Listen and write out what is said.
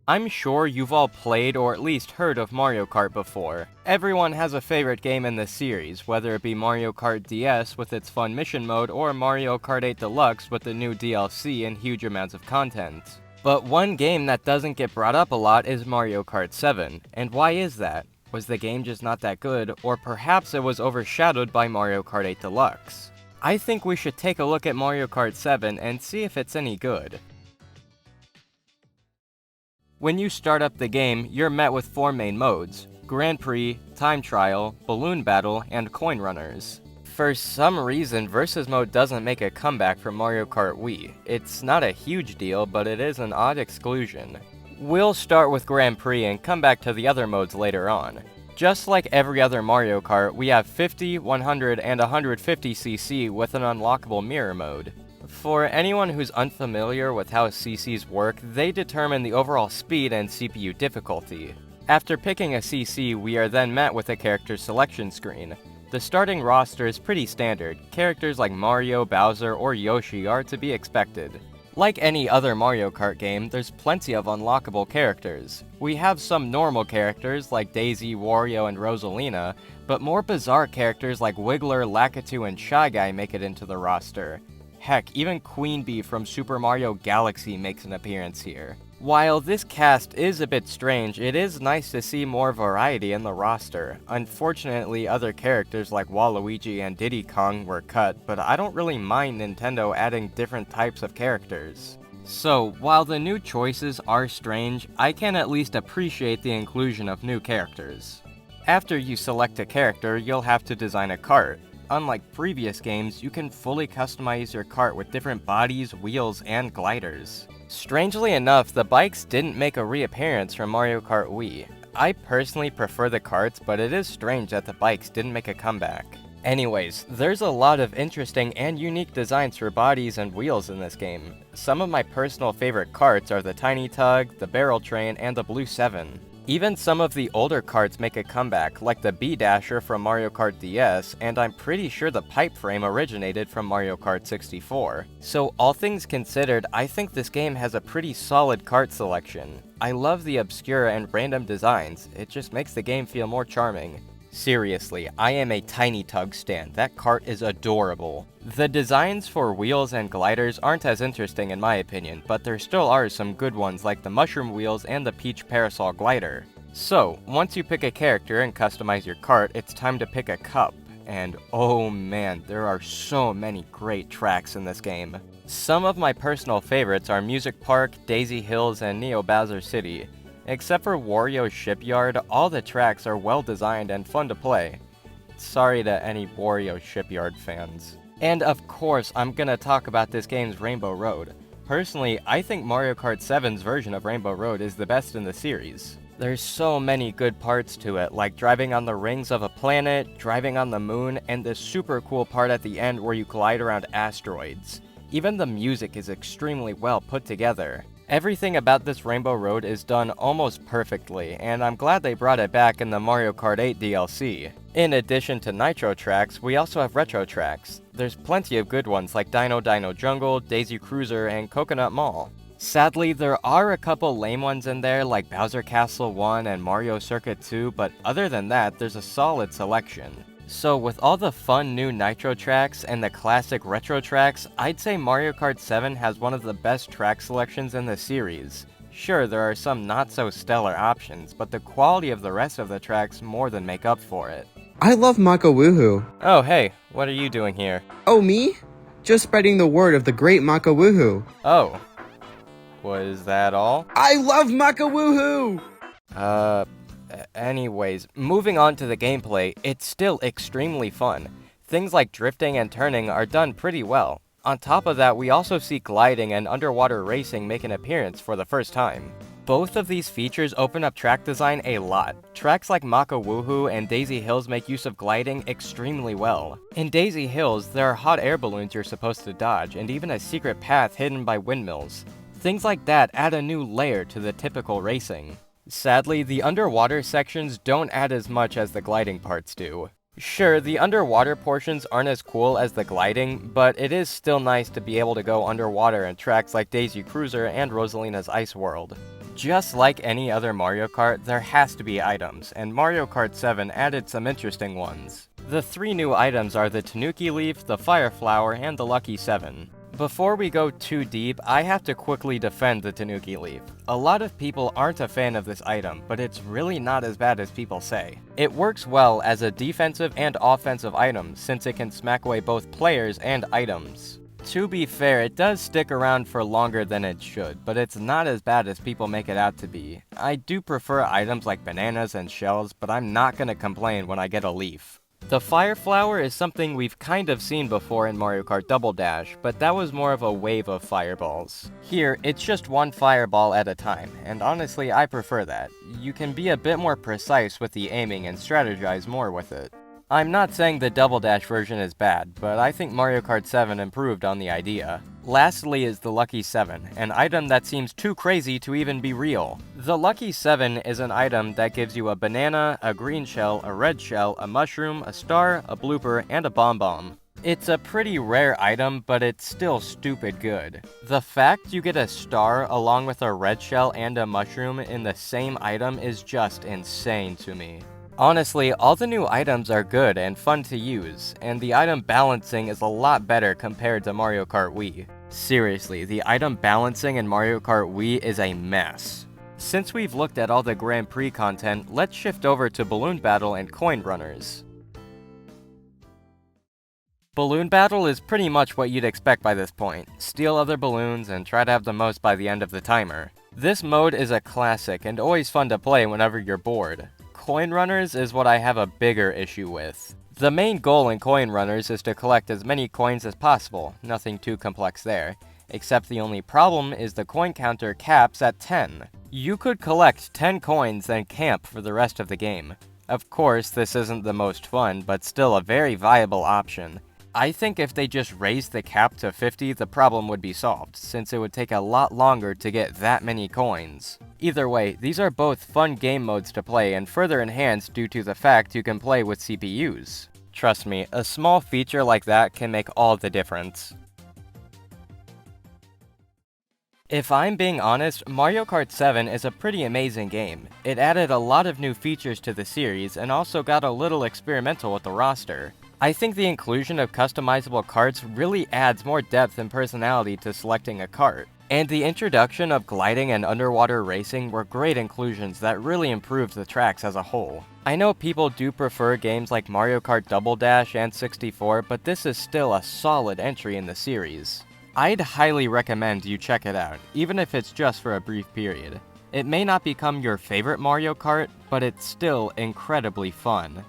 I'm sure you've all played or at least heard of Mario Kart before. Everyone has a favorite game in this series, whether it be Mario Kart DS with its fun mission mode or Mario Kart 8 Deluxe with the new DLC and huge amounts of content. But one game that doesn't get brought up a lot is Mario Kart 7, and why is that? Was the game just not that good, or perhaps it was overshadowed by Mario Kart 8 Deluxe? I think we should take a look at Mario Kart 7 and see if it's any good. When you start up the game, you're met with 4 main modes: Grand Prix, Time Trial, Balloon Battle, and Coin Runners. For some reason, Versus Mode doesn't make a comeback from Mario Kart Wii. It's not a huge deal, but it is an odd exclusion. We'll start with Grand Prix and come back to the other modes later on. Just like every other Mario Kart, we have 50, 100, and 150cc with an unlockable mirror mode. For anyone who's unfamiliar with how CCs work, they determine the overall speed and CPU difficulty. After picking a CC, we are then met with a character selection screen. The starting roster is pretty standard. Characters like Mario, Bowser, or Yoshi are to be expected. Like any other Mario Kart game, there's plenty of unlockable characters. We have some normal characters like Daisy, Wario, and Rosalina, but more bizarre characters like Wiggler, Lakitu, and Shy Guy make it into the roster. Heck, even Queen Bee from Super Mario Galaxy makes an appearance here. While this cast is a bit strange, it is nice to see more variety in the roster. Unfortunately, other characters like Waluigi and Diddy Kong were cut, but I don't really mind Nintendo adding different types of characters. So, while the new choices are strange, I can at least appreciate the inclusion of new characters. After you select a character, you'll have to design a kart. Unlike previous games, you can fully customize your kart with different bodies, wheels, and gliders. Strangely enough, the bikes didn't make a reappearance from Mario Kart Wii. I personally prefer the karts, but it is strange that the bikes didn't make a comeback. Anyways, there's a lot of interesting and unique designs for bodies and wheels in this game. Some of my personal favorite karts are the Tiny Tug, the Barrel Train, and the Blue 7. Even some of the older karts make a comeback, like the B-Dasher from Mario Kart DS, and I'm pretty sure the pipe frame originated from Mario Kart 64. So all things considered, I think this game has a pretty solid kart selection. I love the obscure and random designs, it just makes the game feel more charming. Seriously, I am a Tiny Tug stan. That kart is adorable. The designs for wheels and gliders aren't as interesting in my opinion, but there still are some good ones like the mushroom wheels and the Peach Parasol glider. So, once you pick a character and customize your kart, it's time to pick a cup. And oh man, there are so many great tracks in this game. Some of my personal favorites are Music Park, Daisy Hills, and Neo Bowser City. Except for Wario's Shipyard, all the tracks are well designed and fun to play. Sorry to any Wario Shipyard fans. And of course, I'm gonna talk about this game's Rainbow Road. Personally, I think Mario Kart 7's version of Rainbow Road is the best in the series. There's so many good parts to it, like driving on the rings of a planet, driving on the moon, and this super cool part at the end where you glide around asteroids. Even the music is extremely well put together. Everything about this Rainbow Road is done almost perfectly, and I'm glad they brought it back in the Mario Kart 8 DLC. In addition to Nitro tracks, we also have Retro tracks. There's plenty of good ones like Dino Dino Jungle, Daisy Cruiser, and Coconut Mall. Sadly, there are a couple lame ones in there like Bowser Castle 1 and Mario Circuit 2, but other than that, there's a solid selection. So with all the fun new Nitro tracks and the classic Retro tracks, I'd say Mario Kart 7 has one of the best track selections in the series. Sure, there are some not so stellar options, but the quality of the rest of the tracks more than make up for it. I love Maka Woohoo. Oh hey, what are you doing here? Oh, me? Just spreading the word of the great Maka Woohoo. Oh. Was that all? I love Maka Woohoo! Anyways, moving on to the gameplay, it's still extremely fun. Things like drifting and turning are done pretty well. On top of that, we also see gliding and underwater racing make an appearance for the first time. Both of these features open up track design a lot. Tracks like Maka Woohoo and Daisy Hills make use of gliding extremely well. In Daisy Hills, there are hot air balloons you're supposed to dodge, and even a secret path hidden by windmills. Things like that add a new layer to the typical racing. Sadly, the underwater sections don't add as much as the gliding parts do. Sure, the underwater portions aren't as cool as the gliding, but it is still nice to be able to go underwater in tracks like Daisy Cruiser and Rosalina's Ice World. Just like any other Mario Kart, there has to be items, and Mario Kart 7 added some interesting ones. The 3 new items are the Tanuki Leaf, the Fire Flower, and the Lucky 7. Before we go too deep, I have to quickly defend the Tanuki Leaf. A lot of people aren't a fan of this item, but it's really not as bad as people say. It works well as a defensive and offensive item, since it can smack away both players and items. To be fair, it does stick around for longer than it should, but it's not as bad as people make it out to be. I do prefer items like bananas and shells, but I'm not gonna complain when I get a leaf. The Fire Flower is something we've kind of seen before in Mario Kart Double Dash, but that was more of a wave of fireballs. Here, it's just one fireball at a time, and honestly, I prefer that. You can be a bit more precise with the aiming and strategize more with it. I'm not saying the Double Dash version is bad, but I think Mario Kart 7 improved on the idea. Lastly is the Lucky 7, an item that seems too crazy to even be real. The Lucky 7 is an item that gives you a banana, a green shell, a red shell, a mushroom, a star, a blooper, and a bomb-bomb. It's a pretty rare item, but it's still stupid good. The fact you get a star along with a red shell and a mushroom in the same item is just insane to me. Honestly, all the new items are good and fun to use, and the item balancing is a lot better compared to Mario Kart Wii. Seriously, the item balancing in Mario Kart Wii is a mess. Since we've looked at all the Grand Prix content, let's shift over to Balloon Battle and Coin Runners. Balloon Battle is pretty much what you'd expect by this point. Steal other balloons and try to have the most by the end of the timer. This mode is a classic and always fun to play whenever you're bored. Coin Runners is what I have a bigger issue with. The main goal in Coin Runners is to collect as many coins as possible, nothing too complex there. Except the only problem is the coin counter caps at 10. You could collect 10 coins and camp for the rest of the game. Of course, this isn't the most fun, but still a very viable option. I think if they just raised the cap to 50, the problem would be solved, since it would take a lot longer to get that many coins. Either way, these are both fun game modes to play and further enhanced due to the fact you can play with CPUs. Trust me, a small feature like that can make all the difference. If I'm being honest, Mario Kart 7 is a pretty amazing game. It added a lot of new features to the series and also got a little experimental with the roster. I think the inclusion of customizable karts really adds more depth and personality to selecting a kart. And the introduction of gliding and underwater racing were great inclusions that really improved the tracks as a whole. I know people do prefer games like Mario Kart Double Dash and 64, but this is still a solid entry in the series. I'd highly recommend you check it out, even if it's just for a brief period. It may not become your favorite Mario Kart, but it's still incredibly fun.